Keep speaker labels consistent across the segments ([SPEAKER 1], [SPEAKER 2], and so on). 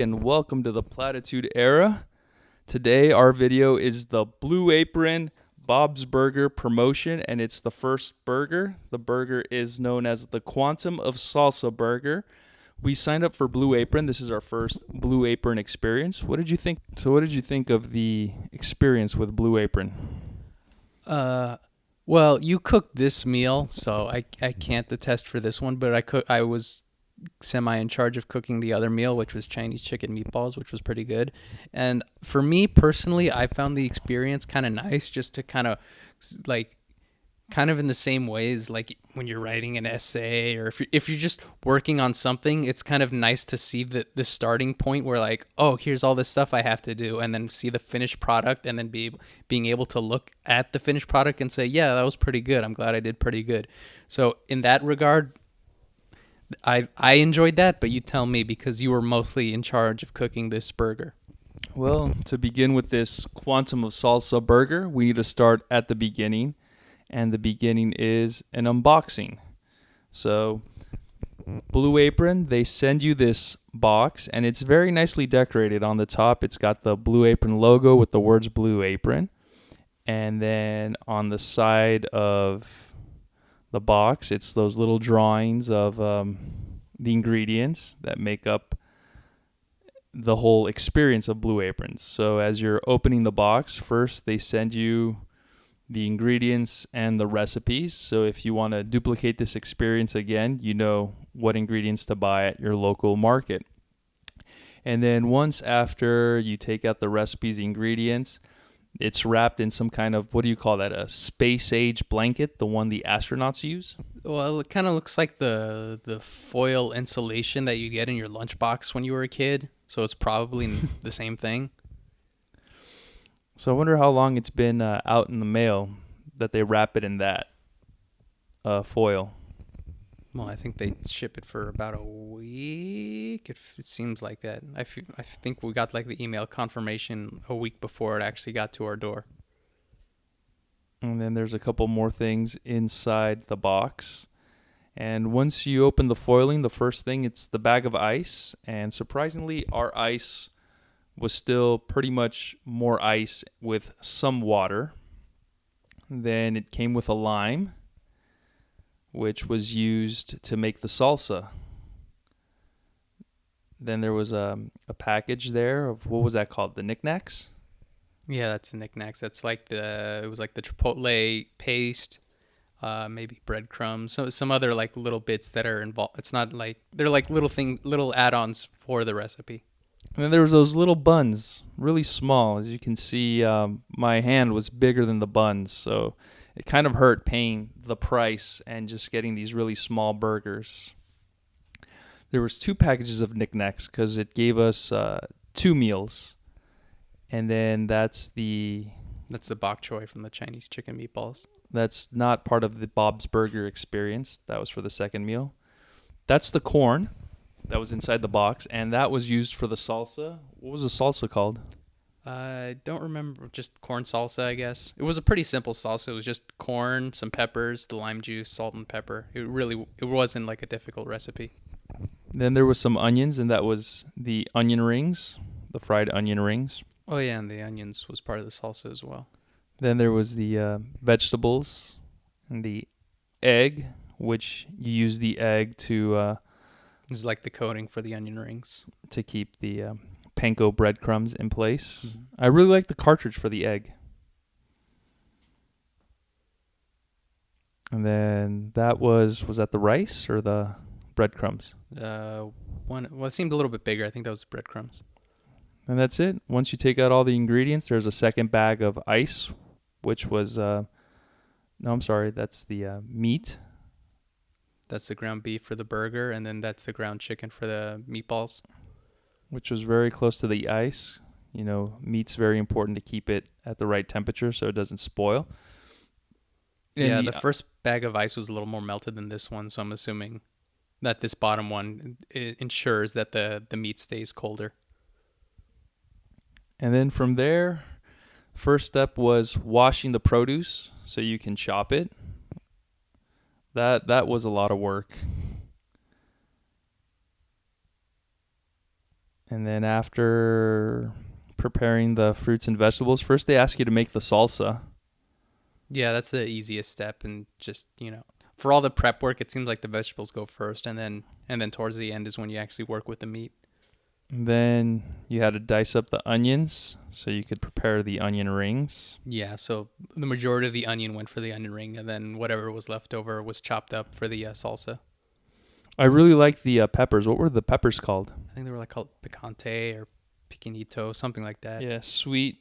[SPEAKER 1] and welcome to the Platitude Era. Today our video is the Blue Apron Bob's Burger promotion, and it's the first burger. The burger is known as the Quantum of Salsa Burger. We signed up for Blue Apron. This is our first Blue Apron experience. What did you think? So what did you think of the experience with Blue Apron?
[SPEAKER 2] Well, you cooked this meal, so I can't attest for this one, but I was semi in charge of cooking the other meal, which was Chinese chicken meatballs, which was pretty good. And for me personally, I found the experience kind of nice, just to kind of in the same ways, like when you're writing an essay, or if you're just working on something, it's kind of nice to see the starting point where, like, oh, here's all this stuff I have to do, and then see the finished product, and then being able to look at the finished product and say, yeah, that was pretty good. I'm glad I did pretty good. So in that regard, I enjoyed that, but you tell me, because you were mostly in charge of cooking this burger.
[SPEAKER 1] Well, to begin with this Quantum of Salsa Burger, we need to start at the beginning. And the beginning is an unboxing. So Blue Apron, they send you this box, and it's very nicely decorated. On the top, it's got the Blue Apron logo with the words Blue Apron. And then on the side of the box, it's those little drawings of the ingredients that make up the whole experience of Blue Aprons. So as you're opening the box, first they send you the ingredients and the recipes. So if you want to duplicate this experience again, you know what ingredients to buy at your local market. And then once after you take out the recipes, ingredients, it's wrapped in some kind of, what do you call that, a space age blanket, the one the astronauts use?
[SPEAKER 2] Well, it kind of looks like the foil insulation that you get in your lunchbox when you were a kid. So it's probably the same thing.
[SPEAKER 1] So I wonder how long it's been out in the mail that they wrap it in that foil.
[SPEAKER 2] Well, I think they ship it for about a week. It seems like that. I think we got like the email confirmation a week before it actually got to our door.
[SPEAKER 1] And then there's a couple more things inside the box. And once you open the foiling, the first thing, it's the bag of ice. And surprisingly, our ice was still pretty much more ice with some water. Then it came with a lime, which was used to make the salsa. Then there was a package there of, what was that called? The knickknacks?
[SPEAKER 2] Yeah, that's the knickknacks. That's like it was like the chipotle paste, maybe breadcrumbs, some other like little bits that are involved. It's not like, they're like little add-ons for the recipe.
[SPEAKER 1] And then there was those little buns, really small. As you can see, my hand was bigger than the buns, so it kind of hurt paying the price and just getting these really small burgers. There was 2 packages of knickknacks because it gave us 2 meals. And then that's the
[SPEAKER 2] bok choy from the Chinese chicken meatballs.
[SPEAKER 1] That's not part of the Bob's Burger experience. That was for the second meal. That's the corn that was inside the box, and that was used for the salsa. What was the salsa called?
[SPEAKER 2] I don't remember. Just corn salsa, I guess. It was a pretty simple salsa. It was just corn, some peppers, the lime juice, salt, and pepper. It wasn't like a difficult recipe.
[SPEAKER 1] Then there was some onions, and that was the onion rings, the fried onion rings.
[SPEAKER 2] Oh yeah, and the onions was part of the salsa as well.
[SPEAKER 1] Then there was the vegetables and the egg, which you use the egg to
[SPEAKER 2] This is like the coating for the onion rings
[SPEAKER 1] to keep the panko breadcrumbs in place.
[SPEAKER 2] Mm-hmm.
[SPEAKER 1] I really like the cartridge for the egg. And then that was that the rice or the breadcrumbs?
[SPEAKER 2] It seemed a little bit bigger. I think that was the breadcrumbs.
[SPEAKER 1] And that's it. Once you take out all the ingredients, there's a second bag of ice, which was that's the meat.
[SPEAKER 2] That's the ground beef for the burger, and then that's the ground chicken for the meatballs,
[SPEAKER 1] which was very close to the ice. You know, meat's very important to keep it at the right temperature so it doesn't spoil.
[SPEAKER 2] And the first bag of ice was a little more melted than this one, so I'm assuming that this bottom one, it ensures that the meat stays colder.
[SPEAKER 1] And then from there, first step was washing the produce so you can chop it. That was a lot of work. And then after preparing the fruits and vegetables, first they ask you to make the salsa.
[SPEAKER 2] Yeah, that's the easiest step, and just for all the prep work, it seems like the vegetables go first, and then towards the end is when you actually work with the meat.
[SPEAKER 1] And then you had to dice up the onions so you could prepare the onion rings.
[SPEAKER 2] Yeah, so the majority of the onion went for the onion ring, and then whatever was left over was chopped up for the salsa.
[SPEAKER 1] I really liked the peppers. What were the peppers called?
[SPEAKER 2] I think they were like called picante or picanito, something like that.
[SPEAKER 1] Yeah, sweet.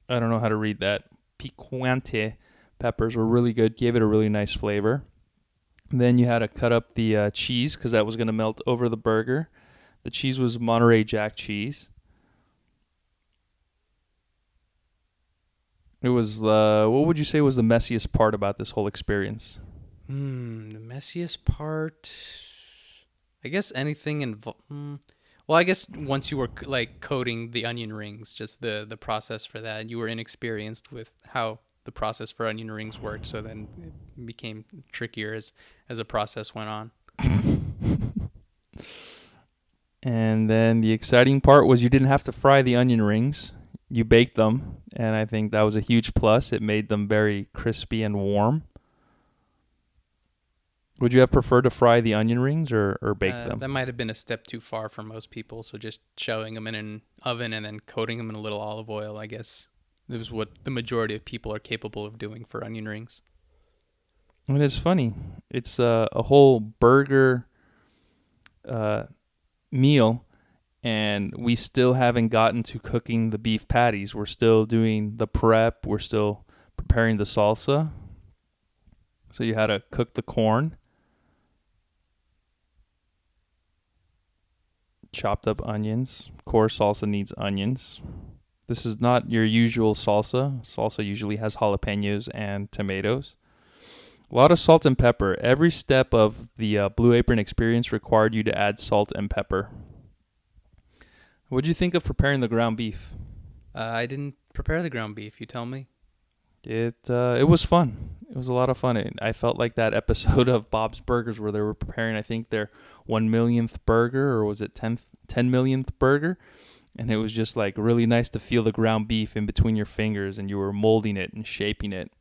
[SPEAKER 1] I don't know how to read that. Picante peppers were really good. Gave it a really nice flavor. Then you had to cut up the cheese because that was going to melt over the burger. The cheese was Monterey Jack cheese. It was, what would you say was the messiest part about this whole experience?
[SPEAKER 2] The messiest part, I guess anything involved. Well, I guess once you were like coating the onion rings, just the process for that, you were inexperienced with how the process for onion rings worked. So then it became trickier as the process went on.
[SPEAKER 1] And then the exciting part was you didn't have to fry the onion rings. You baked them, and I think that was a huge plus. It made them very crispy and warm. Would you have preferred to fry the onion rings or bake them?
[SPEAKER 2] That might have been a step too far for most people. So just shoving them in an oven and then coating them in a little olive oil, I guess, is what the majority of people are capable of doing for onion rings.
[SPEAKER 1] And it's funny. It's a whole burger meal, and we still haven't gotten to cooking the beef patties. We're still doing the prep. We're still preparing the salsa. So you had to cook the corn, chopped up onions. Of course, salsa needs onions. This is not your usual salsa. Salsa usually has jalapenos and tomatoes. A lot of salt and pepper. Every step of the Blue Apron experience required you to add salt and pepper. What did you think of preparing the ground beef?
[SPEAKER 2] I didn't prepare the ground beef. You tell me.
[SPEAKER 1] It was fun. It was a lot of fun. I felt like that episode of Bob's Burgers where they were preparing, I think, their 1 millionth burger, or was it 10 millionth burger? And it was just like really nice to feel the ground beef in between your fingers, and you were molding it and shaping it.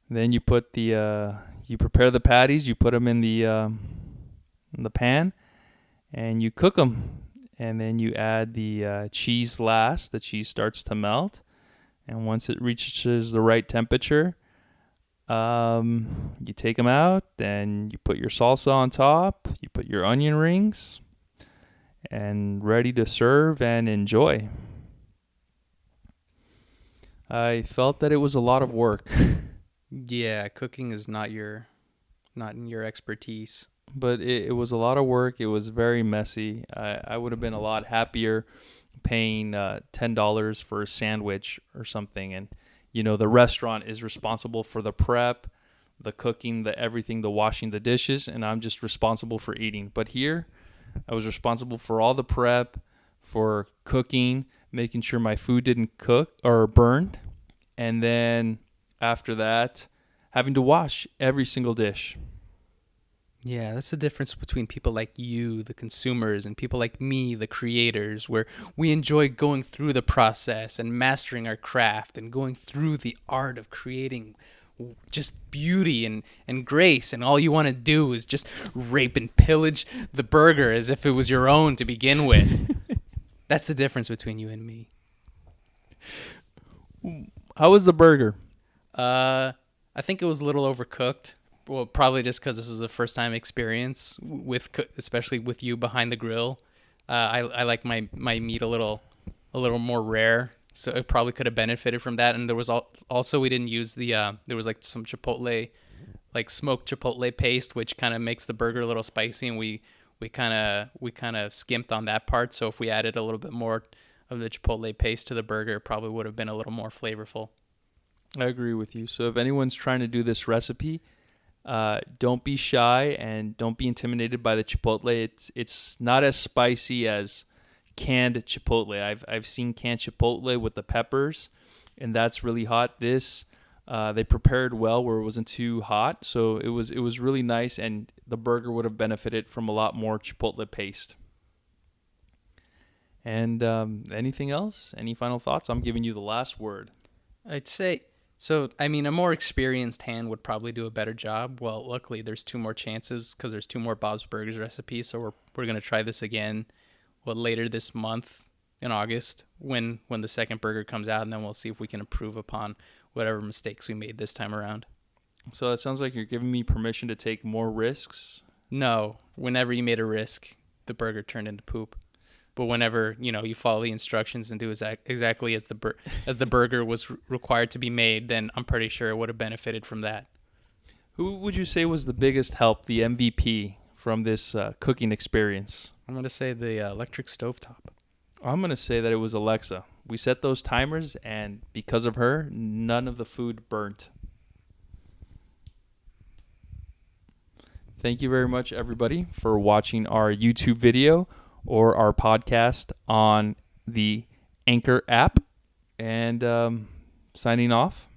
[SPEAKER 1] Then you put you prepare the patties. You put them in the pan, and you cook them. And then you add the cheese last. The cheese starts to melt. And once it reaches the right temperature, you take them out. Then you put your salsa on top. You put your onion rings. And ready to serve and enjoy. I felt that it was a lot of work.
[SPEAKER 2] Yeah, cooking is not in your expertise.
[SPEAKER 1] But it was a lot of work. It was very messy. I would have been a lot happier paying $10 for a sandwich or something. And, the restaurant is responsible for the prep, the cooking, the everything, the washing the dishes, and I'm just responsible for eating. But here, I was responsible for all the prep, for cooking, making sure my food didn't cook or burn. And then after that, having to wash every single dish.
[SPEAKER 2] Yeah, that's the difference between people like you, the consumers, and people like me, the creators, where we enjoy going through the process and mastering our craft and going through the art of creating just beauty and grace. And all you want to do is just rape and pillage the burger as if it was your own to begin with. That's the difference between you and me.
[SPEAKER 1] How was the burger?
[SPEAKER 2] I think it was a little overcooked. Well, probably just because this was a first-time experience especially with you behind the grill. I like my meat a little more rare, so it probably could have benefited from that. And there was also we didn't use there was like some chipotle, like smoked chipotle paste, which kind of makes the burger a little spicy, and we kind of skimped on that part. So if we added a little bit more of the chipotle paste to the burger, it probably would have been a little more flavorful.
[SPEAKER 1] I agree with you. So if anyone's trying to do this recipe, don't be shy and don't be intimidated by the chipotle. It's not as spicy as canned chipotle. I've seen canned chipotle with the peppers, and that's really hot. This They prepared well where it wasn't too hot, so it was really nice, and the burger would have benefited from a lot more chipotle paste. And anything else? Any final thoughts? I'm giving you the last word.
[SPEAKER 2] I'd say so. I mean, a more experienced hand would probably do a better job. Well, luckily, there's two more chances because there's two more Bob's Burgers recipes. So we're gonna try this again. Well, later this month in August when the second burger comes out, and then we'll see if we can improve upon whatever mistakes we made this time around.
[SPEAKER 1] So that sounds like you're giving me permission to take more risks.
[SPEAKER 2] No, whenever you made a risk, the burger turned into poop. But whenever you follow the instructions and do exactly as the burger was required to be made, then I'm pretty sure it would have benefited from that.
[SPEAKER 1] Who would you say was the biggest help, the MVP from this cooking experience?
[SPEAKER 2] I'm gonna say the electric stovetop.
[SPEAKER 1] I'm going to say that it was Alexa. We set those timers, and because of her, none of the food burnt. Thank you very much, everybody, for watching our YouTube video or our podcast on the Anchor app. And signing off.